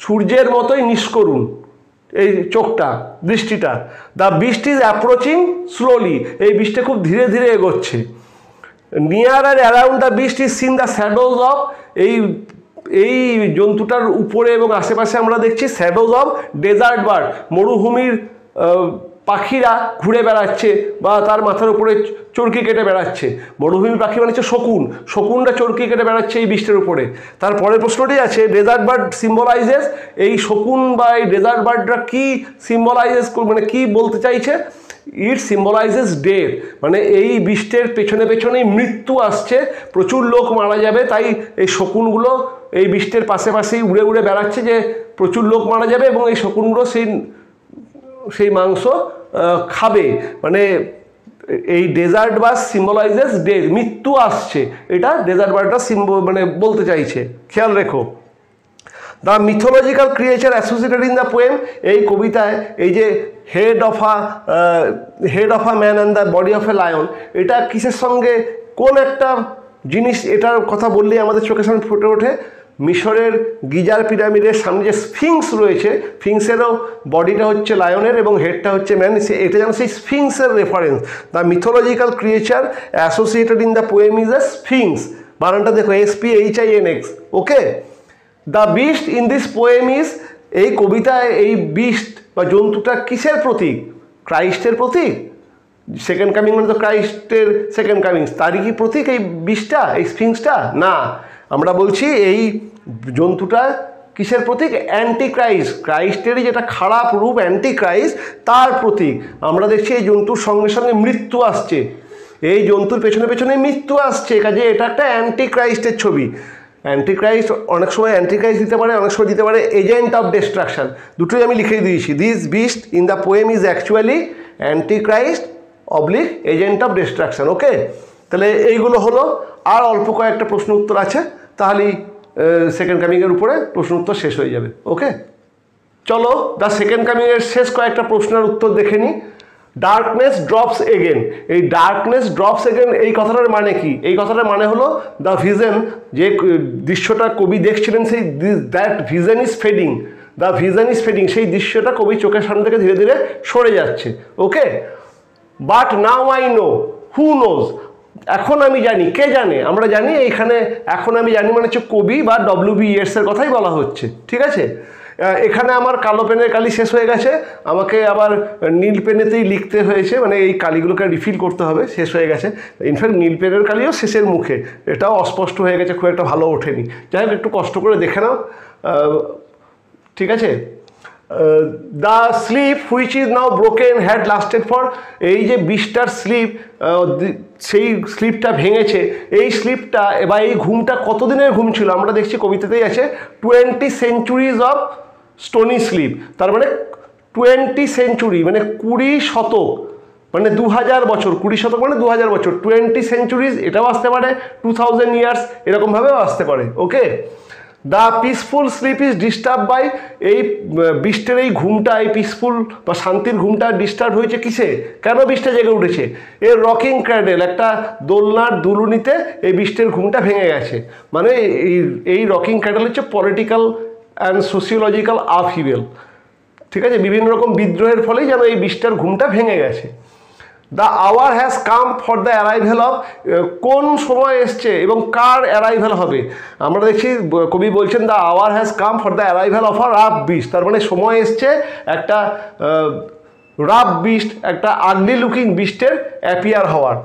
সূর্যের মতোই নিষ্করুণ এই চোখটা, দৃষ্টিটা। The beast is approaching slowly. এই বিস্টে খুব ধীরে ধীরে এগোচ্ছে। নিয়ার আর around the beast is seen the shadows of. এই জন্তুটার উপরে এবং আশেপাশে আমরা দেখছি শ্যাডোজ অফ ডেজার্ট বার্ড। মরুভূমির পাখিরা ঘুরে বেড়াচ্ছে বা তার মাথার উপরে চরকি কেটে বেড়াচ্ছে। মরুভূমির পাখি মানে হচ্ছে শকুনরা চরকি কেটে বেড়াচ্ছে এই বৃষ্টির উপরে। তারপরের প্রশ্নটি আছে, ডেজার্ট বার্ড সিম্বলাইজেস। এই শকুন বা এই ডেজার্ট বার্ডরা কি সিম্বলাইজেস, মানে কি বলতে চাইছে? ইট সিম্বলাইজেস ডেথ, মানে এই বৃষ্টির পেছনে পেছনেই মৃত্যু আসছে, প্রচুর লোক মারা যাবে, তাই এই শকুনগুলো এই বৃষ্টির পাশে পাশেই উড়ে উড়ে বেড়াচ্ছে যে প্রচুর লোক মারা যাবে এবং এই শকুনগুলো সেই মাংস খাবে। মানে এই ডেজার্ট বার্ড সিম্বলাইজেস ডেথ, মৃত্যু আসছে, এটা ডেজার্ট বার্ডটা মানে বলতে চাইছে, খেয়াল রেখো। The mythological creature associated in the poem. এই কবিতায় এই যে head of a man and the body of a lion, এটা কিসের সঙ্গে, কোন একটা জিনিস এটার কথা বললেই আমাদের চোখের সামনে ফুটে ওঠে? মিশরের গিজার পিরামিডের সামনে যে স্ফিংস রয়েছে, স্ফিংসেরও বডিটা হচ্ছে লায়নের এবং হেডটা হচ্ছে ম্যান, এটা যেন সেই স্ফিংসের reference. The mythological creature associated in the poem is a sphinx. বানানটা দেখো, SPHINX। Okay, the beast in this poem is. এই কবিতায় এই বিস্ট বা জন্তুটা কিসের প্রতীক? ক্রাইস্টের প্রতীক। সেকেন্ড কামিং মানে তো ক্রাইস্টের সেকেন্ড কামিং, তারই কি প্রতীক এই বিস্টটা, এই স্ফিংসটা? না, আমরা বলছি এই জন্তুটা কিসের প্রতীক? অ্যান্টি ক্রাইস্ট, ক্রাইস্টেরই যেটা খারাপ রূপ অ্যান্টি ক্রাইস্ট, তার প্রতীক। আমরা দেখছি এই জন্তুর সঙ্গে সঙ্গে মৃত্যু আসছে, এই জন্তুর পেছনে পেছনে মৃত্যু আসছে, কাজে এটা একটা অ্যান্টি ক্রাইস্টের ছবি। অ্যান্টিক্রাইস্ট অনেক সময় অ্যান্টিক্রাইস্ট দিতে পারে, অনেক সময় দিতে পারে এজেন্ট অফ ডিস্ট্রাকশন। দুটোই আমি লিখে দিয়েছি। This beast in the poem is actually antichrist oblique agent of destruction. Okay, তাহলে এইগুলো হলো, আর অল্প কয়েকটা প্রশ্ন উত্তর আছে, তাহলেই সেকেন্ড কামিংয়ের উপরে প্রশ্ন উত্তর শেষ হয়ে যাবে। ওকে, চলো দ্য সেকেন্ড কামিংয়ের শেষ কয়েকটা প্রশ্নের উত্তর দেখে নিই। ডার্কনেস ড্রপস এগেন, এই ডার্কনেস ড্রপস এগেন এই কথাটার মানে কি? এই কথাটার মানে হলো দ্য ভিজন, যে দৃশ্যটা কবি দেখছিলেন সেই that vision is fading, the vision is fading, সেই দৃশ্যটা কবি চোখের সামনে থেকে ধীরে ধীরে সরে যাচ্ছে। Okay, but now I know, who knows, এখন আমি জানি, কে জানে? আমরা জানি এইখানে এখন আমি জানি মানে হচ্ছে কবি বা ডব্লিউ.বি. ইয়েটসের কথাই বলা হচ্ছে। ঠিক আছে, এখানে আমার কালো পেনের কালি শেষ হয়ে গেছে, আমাকে আবার নীল পেনেতেই লিখতে হয়েছে, মানে এই কালিগুলোকে রিফিল করতে হবে, শেষ হয়ে গেছে। ইনফ্যাক্ট নীল পেনের কালিও শেষের মুখে, এটাও অস্পষ্ট হয়ে গেছে, খুব একটা ভালো ওঠেনি। যাই হোক, একটু কষ্ট করে দেখে নাও। ঠিক আছে, the sleep which is now broken had lasted for, এই যে 20টার স্লিপ, সেই স্লিপটা ভেঙেছে, এই স্লিপটা বা এই ঘুমটা কতদিনের ঘুম ছিল? আমরা দেখছি কবিতাতেই আছে 20 সেঞ্চুরিজ অফ স্টোনি স্লিপ, তার মানে 20 সেঞ্চুরি মানে 20 শতক, মানে 2000 বছর, 20 শতক মানে 2000 বছর, 20 সেঞ্চুরিজ এটাও আসতে পারে, 2000 ইয়ার্স এরকমভাবেও আসতে পারে। Okay, the peaceful sleep is disturb by, এই বৃষ্টের এই ঘুমটা, এই পিসফুল বা শান্তির ঘুমটা ডিস্টার্ব হয়েছে কিসে? কেন বৃষ্টি জেগে উঠেছে? এর রকিং ক্র্যাডেল, একটা দোলনার দুলুনিতে এই বৃষ্টির ঘুমটা ভেঙে গেছে। মানে এই রকিং ক্র্যাডেল হচ্ছে পলিটিক্যাল অ্যান্ড সোশিওলজিক্যাল আপহিভেল। ঠিক আছে, বিভিন্ন রকম বিদ্রোহের ফলেই যেন এই বৃষ্টির ঘুমটা ভেঙে গেছে। The hour has come for the arrival of, কোন সময় এসছে এবং কার অ্যারাইভেল হবে? আমরা দেখছি কবি বলছেন the hour has come for the arrival of a rough beast, তার মানে সময় এসছে একটা রাফ বিস্ট, একটা আগলি লুকিং বিস্টের অ্যাপিয়ার হওয়ার।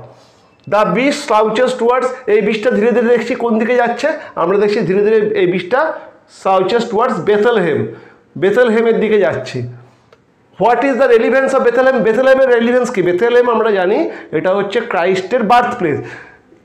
দ্য বিস্ট স্লাউচেস টুয়ার্ডস, এই বিস্টটা ধীরে ধীরে দেখছি কোন দিকে যাচ্ছে? আমরা দেখছি ধীরে ধীরে এই বিস্টটা স্লাউচেস টুয়ার্ডস বেথেলহেম, বেথেলহেমের দিকে যাচ্ছে। What is the relevance of Bethlehem? বেথেলহেমের রেলিভেন্স কি? বেথেলহেম আমরা জানি এটা হচ্ছে ক্রাইস্টের বার্থ প্লেস,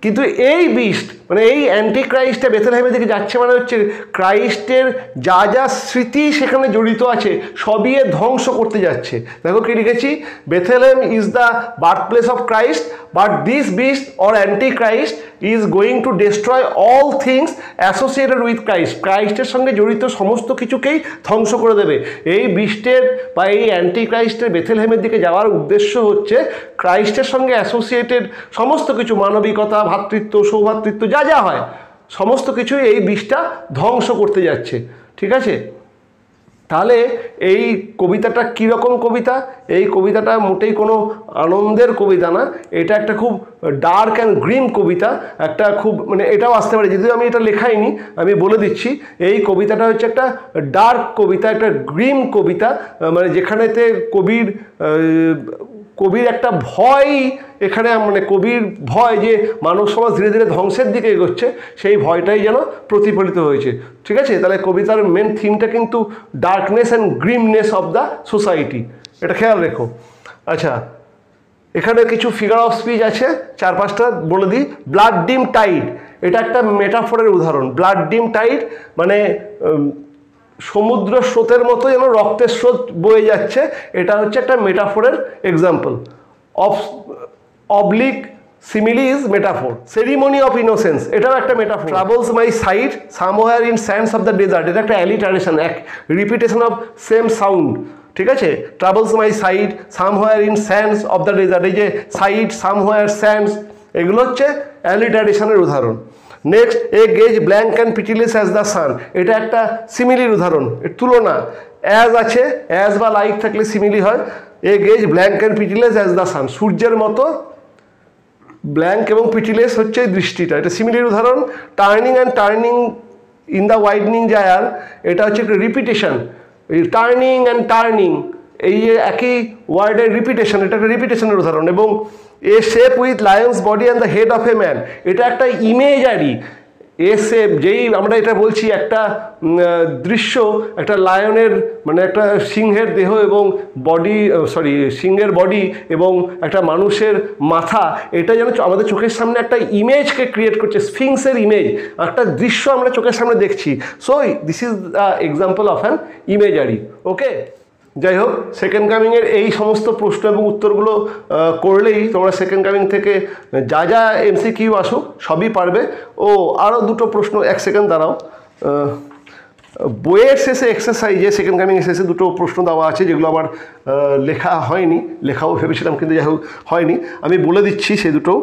কিন্তু এই বিস্ট মানে এই অ্যান্টি ক্রাইস্টে বেথেলহেমের দিকে যাচ্ছে মানে হচ্ছে ক্রাইস্টের যা যা স্মৃতি সেখানে জড়িত আছে সবই এ ধ্বংস করতে যাচ্ছে। দেখো কি লিখেছি, Bethlehem is the birth place of Christ, but this beast or anti Christ is going to destroy all things associated with Christ, ক্রাইস্টের সঙ্গে জড়িত সমস্ত কিছুকেই ধ্বংস করে দেবে। এই বিস্টের বা এই অ্যান্টি ক্রাইস্টের বেথেলহেমের দিকে যাওয়ার উদ্দেশ্য হচ্ছে ক্রাইস্টের সঙ্গে অ্যাসোসিয়েটেড সমস্ত কিছু, মানবিকতা, ভ্রাতৃত্ব, সৌভ্রাতৃত্ব, যা যা হয় সমস্ত কিছুই এই বিষটা ধ্বংস করতে যাচ্ছে। ঠিক আছে, তাহলে এই কবিতাটা কীরকম কবিতা? এই কবিতাটা মোটেই কোনো আনন্দের কবিতা না, এটা একটা খুব ডার্ক অ্যান্ড গ্রিম কবিতা, একটা খুব মানে এটাও আসতে পারে, যদিও আমি এটা লেখাইনি, আমি বলে দিচ্ছি এই কবিতাটা হচ্ছে একটা ডার্ক কবিতা, একটা গ্রিম কবিতা, মানে যেখানেতে কবির একটা ভয়, এখানে মানে কবির ভয় যে মানব সমাজ ধীরে ধীরে ধ্বংসের দিকে এগোচ্ছে, সেই ভয়টাই যেন প্রতিফলিত হয়েছে। ঠিক আছে, তাহলে কবিতার মেন থিমটা কিন্তু darkness and grimness of the society, এটা খেয়াল রেখো। আচ্ছা, এখানে কিছু ফিগার অফ স্পিচ আছে, 4-5টা বলে দিই। ব্লাড ডিম টাইড, এটা একটা মেটাফোরের উদাহরণ। ব্লাড ডিম টাইড মানে সমুদ্র স্রোতের মতো যেন রক্তের স্রোত বয়ে যাচ্ছে, এটা হচ্ছে একটা মেটাফোরের example. Oblique simile is metaphor. Ceremony of innocence, এটাও একটা metaphor. Travels my sight somewhere in sands of the desert, এটা একটা অ্যালিটারেশন, এক রিপিটেশন অফ সেম সাউন্ড। ঠিক আছে, travels my sight somewhere in sands of the desert, এই যে sight, somewhere, sands, এগুলো হচ্ছে অ্যালিটারেশনের উদাহরণ। Next, a gaze blank and pitiless as the sun, এটা একটা সিমিলির উদাহরণ, এর তুলনা। অ্যাজ আছে, অ্যাজ বা লাইক থাকলে সিমিলি হয়। A gaze blank and pitiless as the sun, সূর্যের মতো ব্ল্যাঙ্ক এবং পিটিলেস হচ্ছে এই দৃষ্টিটা, এটা সিমিলির উদাহরণ। Turning and turning in the widening gyre, এটা হচ্ছে একটা রিপিটেশন। টার্নিং অ্যান্ড টার্নিং, এই যে একই ওয়ার্ডের রিপিটেশন, এটা একটা রিপিটেশনের উদাহরণ। এবং a shape with lion's body and the head of a man, এটা একটা ইমেজারি। এ শেপ, যেই আমরা এটা বলছি একটা দৃশ্য, একটা লায়নের মানে একটা সিংহের দেহ এবং সিংহের বডি এবং একটা মানুষের মাথা, এটা যেন আমাদের চোখের সামনে একটা ইমেজকে ক্রিয়েট করছে, স্ফিংসের ইমেজ, একটা দৃশ্য আমরা চোখের সামনে দেখছি। So this is the example of an imagery. Okay, যাই হোক, সেকেন্ড কামিংয়ের এই সমস্ত প্রশ্ন এবং উত্তরগুলো করলেই তোমরা সেকেন্ড কামিং থেকে যা যা MCQ আসুক সবই পারবে। ও আরও দুটো প্রশ্ন, এক সেকেন্ড দাঁড়াও, বইয়ের শেষে এক্সারসাইজে সেকেন্ড কামিং শেষে দুটো প্রশ্ন দেওয়া আছে, যেগুলো আমার লেখা হয়নি, লেখাও ভেবেছিলাম কিন্তু যাই হোক হয়নি, আমি বলে দিচ্ছি সে দুটো।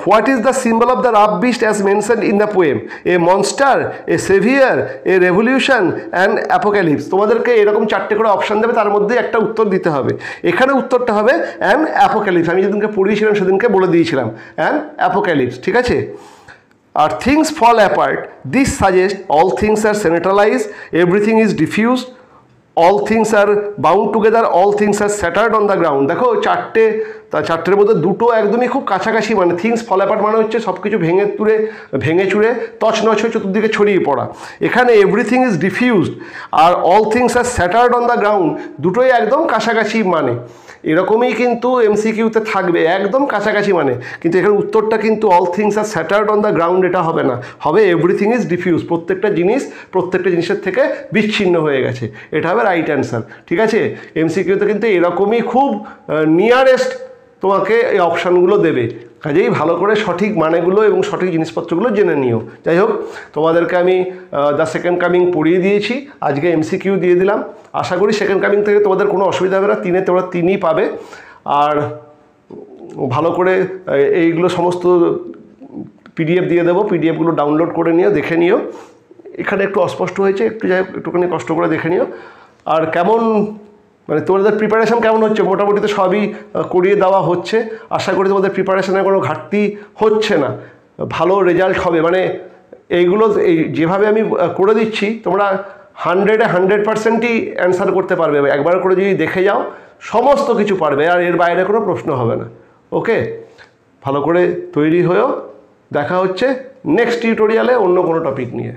What is the symbol of the rough beast as mention in the poem? A monster, a saviour, a revolution and apocalypse. তোমাদেরকে এরকম 4টে করে অপশান দেবে, তার মধ্যে একটা উত্তর দিতে হবে। এখানে উত্তরটা হবে অ্যান অ্যাপোক্যালিপস। আমি যেদিনকে পড়িয়েছিলাম সেদিনকে বলে দিয়েছিলাম অ্যান অ্যাপোক্যালিপস, ঠিক আছে? আর things fall apart, this suggest all things are centralized, everything is diffused, all things are bound together, all things are scattered on the ground. দেখো চারটের মধ্যে দুটো একদমই খুব কাছাকাছি, মানে থিংস ফল অ্যাপার্ট মানে হচ্ছে সব কিছু ভেঙে চুরে তছনছ হয়ে চতুর্দিকে ছড়িয়ে পড়া। এখানে এভরিথিং ইজ ডিফিউজড আর all things are scattered on the ground, দুটোই একদম কাছাকাছি মানে। এরকমই কিন্তু এমসিকিউতে থাকবে, একদম কাছাকাছি মানে, কিন্তু এখানে উত্তরটা কিন্তু all things are scattered on the ground এটা হবে না, হবে এভরিথিং ইজ ডিফিউজ, প্রত্যেকটা জিনিসের থেকে বিচ্ছিন্ন হয়ে গেছে, এটা হবে রাইট অ্যান্সার, ঠিক আছে? এমসিকিউতে কিন্তু এরকমই খুব নিয়ারেস্ট তোমাকে এই অপশানগুলো দেবে, কাজেই ভালো করে সঠিক মানেগুলো এবং সঠিক জিনিসপত্রগুলো জেনে নিও। যাই হোক, তোমাদেরকে আমি দ্য সেকেন্ড কামিং পড়িয়ে দিয়েছি, আজকে এমসিকিউ দিয়ে দিলাম। আশা করি সেকেন্ড কামিং থেকে তোমাদের কোনো অসুবিধা হবে না, তোমরা 3ই পাবে। আর ভালো করে এইগুলো সমস্ত পিডিএফ দিয়ে দেবো, পিডিএফগুলো ডাউনলোড করে নিও, দেখে নিও। এখানে একটু অস্পষ্ট হয়েছে, একটুখানি কষ্ট করে দেখে নিও। আর কেমন মানে তোমাদের প্রিপারেশান কেমন হচ্ছে? মোটামুটি তো সবই করিয়ে দেওয়া হচ্ছে, আশা করি তোমাদের প্রিপারেশানের কোনো ঘাটতি হচ্ছে না, ভালো রেজাল্ট হবে। মানে এইগুলো যেভাবে আমি করে দিচ্ছি তোমরা 100% অ্যান্সার করতে পারবে, একবার করে যদি দেখে যাও সমস্ত কিছু পারবে, আর এর বাইরে কোনো প্রশ্ন হবে না। ওকে, ভালো করে তৈরি হয়েও, দেখা হচ্ছে নেক্সট টিউটোরিয়ালে অন্য কোনো টপিক নিয়ে।